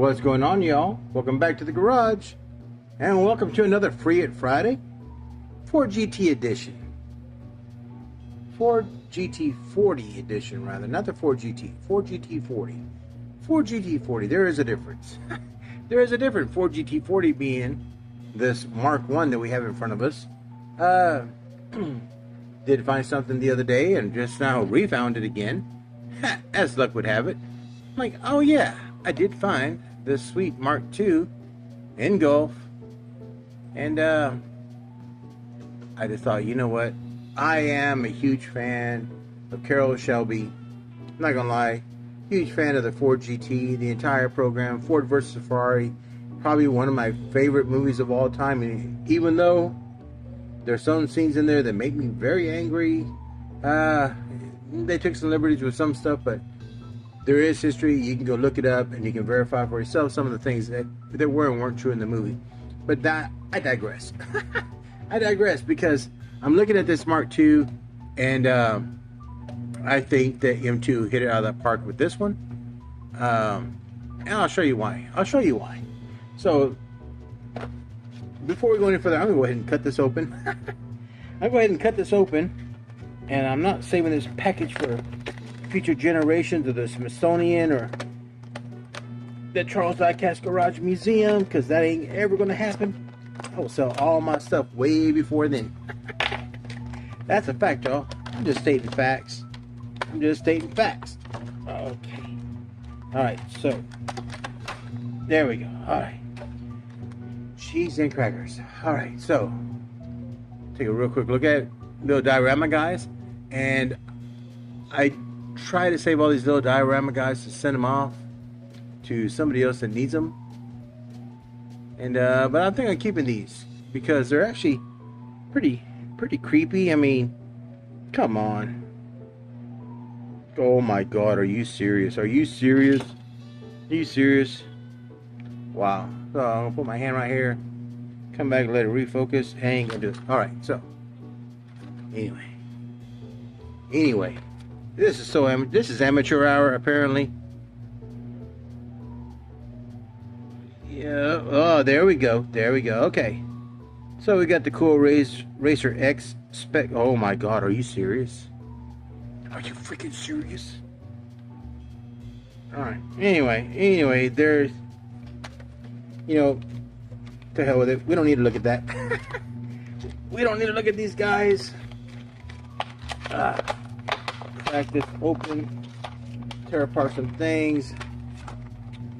What's going on, y'all? Welcome back to the garage, and welcome to another Free It Friday Ford GT edition. Ford GT40 edition, rather, not the Ford GT. Ford GT40. Ford GT40. There is a difference. There is a difference. Ford GT40 being this Mark 1 that we have in front of us. Did find something the other day and just now refound it again. As luck would have it. I'm like, oh yeah, I did find this sweet Mark II in Gulf. And I just thought, you know what? I am a huge fan of Carroll Shelby. I'm not gonna lie. Huge fan of the Ford GT, the entire program, Ford versus Ferrari. Probably one of my favorite movies of all time. And even though there's some scenes in there that make me very angry, they took some liberties with some stuff, but there is history. You can go look it up and you can verify for yourself some of the things that were and weren't true in the movie. But that, I digress. I digress because I'm looking at this Mark II, and I think that M2 hit it out of the park with this one. And I'll show you why. I'll show you why. So, before we go any further, I'm going to go ahead and cut this open. I'll go ahead and cut this open. And I'm not saving this package for future generations of the Smithsonian or the Charles Diecast Garage Museum, because that ain't ever going to happen. I will sell all my stuff way before then. That's a fact, y'all. I'm just stating facts. I'm just stating facts. Okay. Alright, so there we go. Alright. Cheese and crackers. Alright, so take a real quick look at it. Little diorama guys. And I try to save all these little diorama guys to send them off to somebody else that needs them. And but I think I'm keeping these because they're actually pretty creepy. I mean, come on. Oh my God, are you serious? Are you serious? Are you serious? Wow. So I'm gonna put my hand right here, come back and let it refocus. Hang and do it. Alright, so anyway, this is amateur hour apparently. Yeah. Oh, there we go. There we go. Okay. So we got the cool Racer X spec. Oh my God, are you serious? Are you freaking serious? All right. Anyway, there's, you know, to hell with it. We don't need to look at that. We don't need to look at these guys. Crack this open, tear apart some things.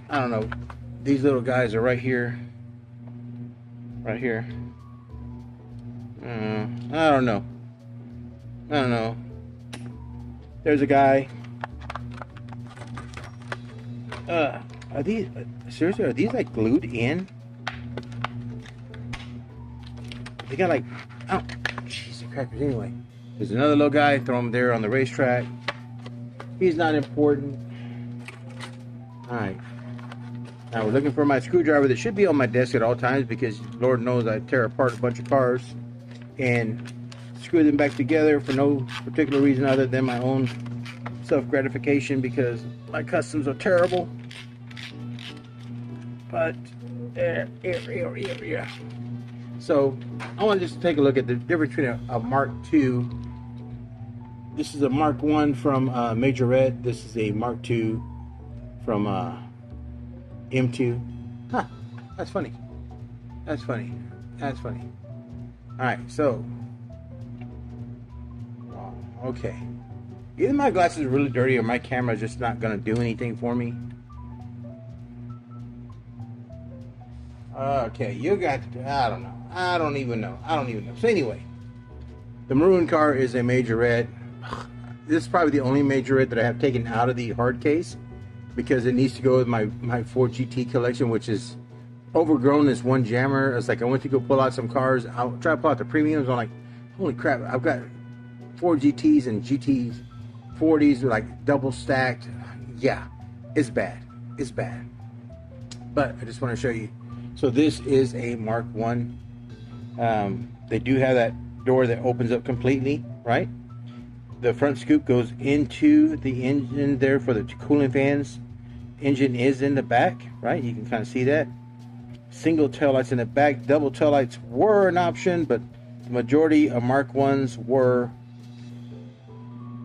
I don't know. These little guys are right here. Right here. I don't know. There's a guy. Are these seriously? Are these like glued in? They got like, oh, jeez, the crackers. Anyway, there's another little guy. Throw him there on the racetrack. He's not important. All right. Now we're looking for my screwdriver that should be on my desk at all times because Lord knows I tear apart a bunch of cars and screw them back together for no particular reason other than my own self-gratification because my customs are terrible. But yeah. So I want to just take a look at the difference between a Mark II. This is a Mark I from Majorette. This is a Mark II from M2. Huh, that's funny. That's funny. That's funny. Alright, so. Okay. Either my glasses are really dirty or my camera is just not going to do anything for me. Okay, you got, I don't know. I don't even know. So anyway, the maroon car is a Majorette. This is probably the only Majorette that I have taken out of the hard case because it needs to go with my Ford GT collection, which is overgrown as one jammer. It's like I went to go pull out some cars. I'll try to pull out the premiums. I'm like, holy crap, I've got Ford GTs and GT40s like double stacked. Yeah, it's bad. It's bad. But I just want to show you. So this is a Mark 1. They do have that door that opens up completely, right? The front scoop goes into the engine there for the cooling fans. engine is in the back, right? You can kind of see that. Single taillights in the back. Double taillights were an option, but the majority of Mark 1s were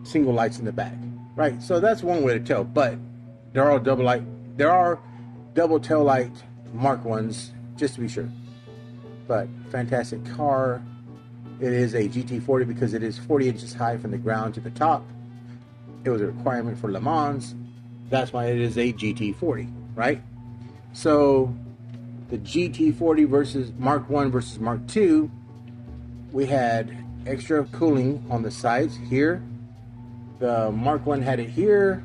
single lights in the back, right? So that's one way to tell, but there are double tail light Mark 1s, just to be sure. But fantastic car. It is a GT40 because it is 40 inches high from the ground to the top. It was a requirement for Le Mans. That's why it is a GT40, right? So the GT40 versus Mark 1 versus Mark 2, we had extra cooling on the sides here. The Mark 1 had it here.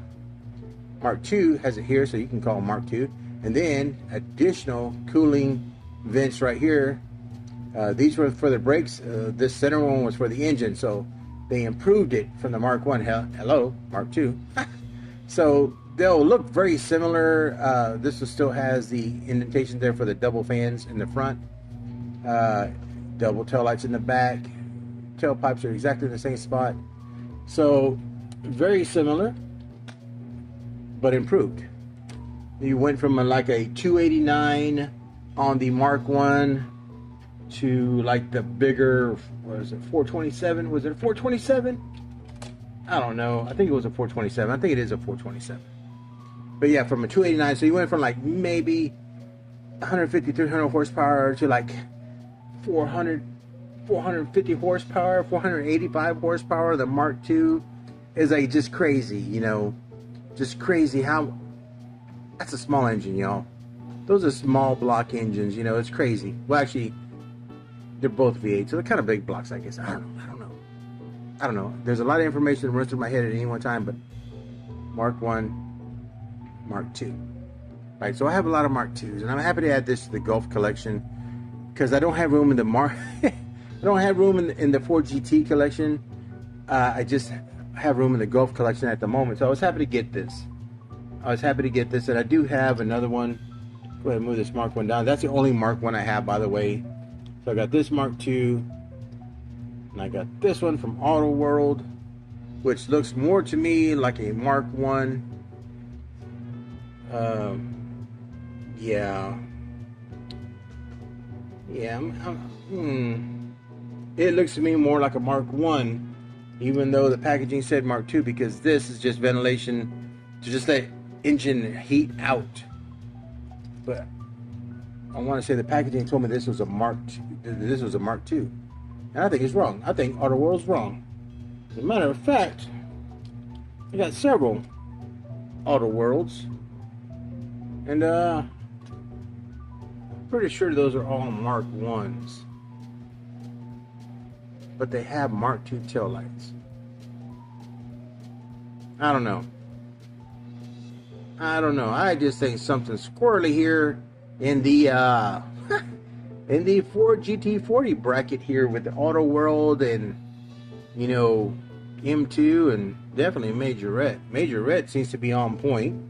Mark 2 has it here, so you can call it Mark 2. And then additional cooling vents right here. These were for the brakes. This center one was for the engine, so they improved it from the Mark 1. Hello, Mark 2. So they'll look very similar. This one still has the indentation there for the double fans in the front. Double tail lights in the back. Tailpipes are exactly in the same spot. So very similar, but improved. You went from like a 289 on the Mark 1 to like the bigger, what is it, 427? Was it a 427? I don't know. I think it was a 427. I think it is a 427. But yeah, from a 289, so you went from like maybe 150, 300 horsepower to like 450 horsepower, 485 horsepower. The Mark II is like just crazy, you know, just crazy how, that's a small engine, y'all. Those are small block engines, you know, it's crazy. Well, actually, they're both V8, so they're kind of big blocks, I guess. I don't know. There's a lot of information that runs through my head at any one time, but Mark 1, Mark 2. Right, so I have a lot of Mark 2s, and I'm happy to add this to the Golf collection because I don't have room in the I don't have room in the Ford GT collection. I just have room in the Golf collection at the moment, so I was happy to get this. And I do have another one. Go ahead and move this Mark 1 down. That's the only Mark 1 I have, by the way. So I got this Mark 2, and I got this one from Auto World, which looks more to me like a Mark 1. Yeah. It looks to me more like a Mark 1, even though the packaging said Mark 2, because this is just ventilation to just let engine heat out. But I want to say the packaging told me this was a Mark 2. This was a Mark 2, and I think it's wrong. I think Auto World's wrong. As a matter of fact, I got several Auto Worlds, and I'm pretty sure those are all Mark 1s, but they have Mark 2 taillights. I don't know. I just think something squirrely here in the in the Ford GT40 bracket here with the Auto World and, you know, M2 and definitely Majorette. Majorette seems to be on point.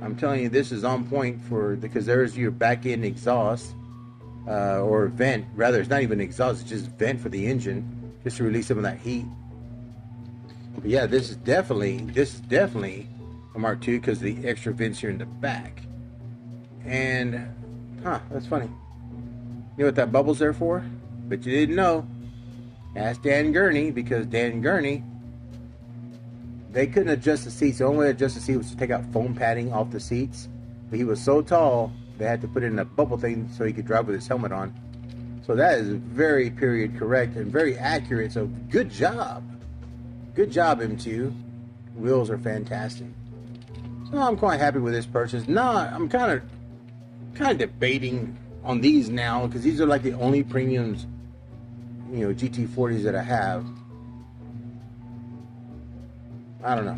I'm telling you, this is on point because there's your back end exhaust or vent. Rather, it's not even exhaust; it's just vent for the engine, just to release some of that heat. But yeah, this is definitely a Mark II because the extra vents here in the back. And that's funny. You know what that bubble's there for? But you didn't know. Ask Dan Gurney, because Dan Gurney, they couldn't adjust the seats. The only way to adjust the seat was to take out foam padding off the seats. But he was so tall, they had to put in a bubble thing so he could drive with his helmet on. So that is very period correct and very accurate. So good job. Good job, M2. Wheels are fantastic. So I'm quite happy with this purchase. No, I'm kind of debating on these now because these are like the only premiums, you know, GT40s that I have. I don't know.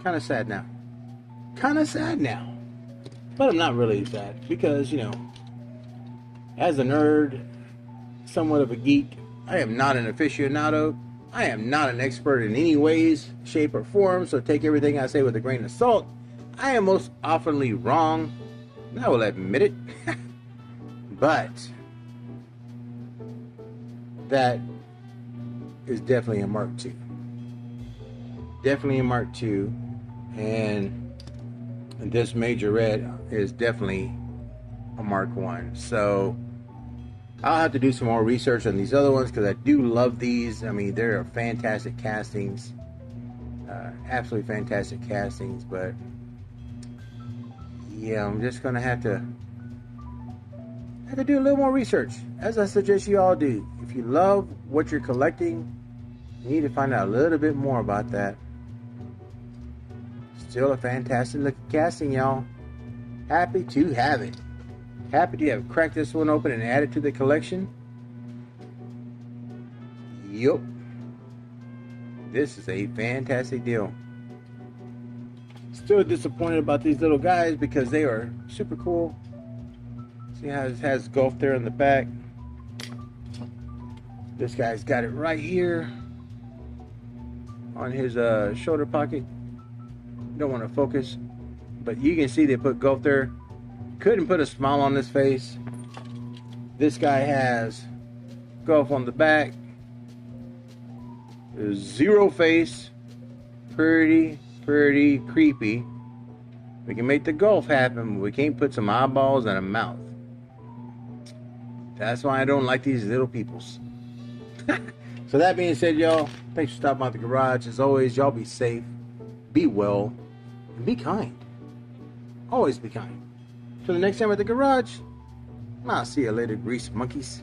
Kind of sad now. But I'm not really sad because, you know, as a nerd, somewhat of a geek, I am not an aficionado. I am not an expert in any ways, shape, or form, so take everything I say with a grain of salt. I am most oftenly wrong, and I will admit it. But that is definitely a Mark II. Definitely a Mark II. And this Major Red is definitely a Mark I. So I'll have to do some more research on these other ones because I do love these. I mean, they're fantastic castings. Absolutely fantastic castings. But yeah, I'm just going to have to do a little more research, as I suggest you all do. If you love what you're collecting, you need to find out a little bit more about that. Still a fantastic looking casting, y'all. Happy to have it. Happy to have cracked this one open and added to the collection. Yup. This is a fantastic deal. Still disappointed about these little guys because they are super cool. See how it has Golf there in the back. This guy's got it right here on his shoulder pocket. Don't want to focus, but you can see they put Golf there. Couldn't put a smile on his face. This guy has Golf on the back. Zero face. Pretty creepy. We can make the Golf happen, but we can't put some eyeballs and a mouth. That's why I don't like these little peoples. So that being said, y'all, thanks for stopping by the garage. As always, y'all be safe, be well, and be kind. Always be kind. Till the next time at the garage, I'll see you later, grease monkeys.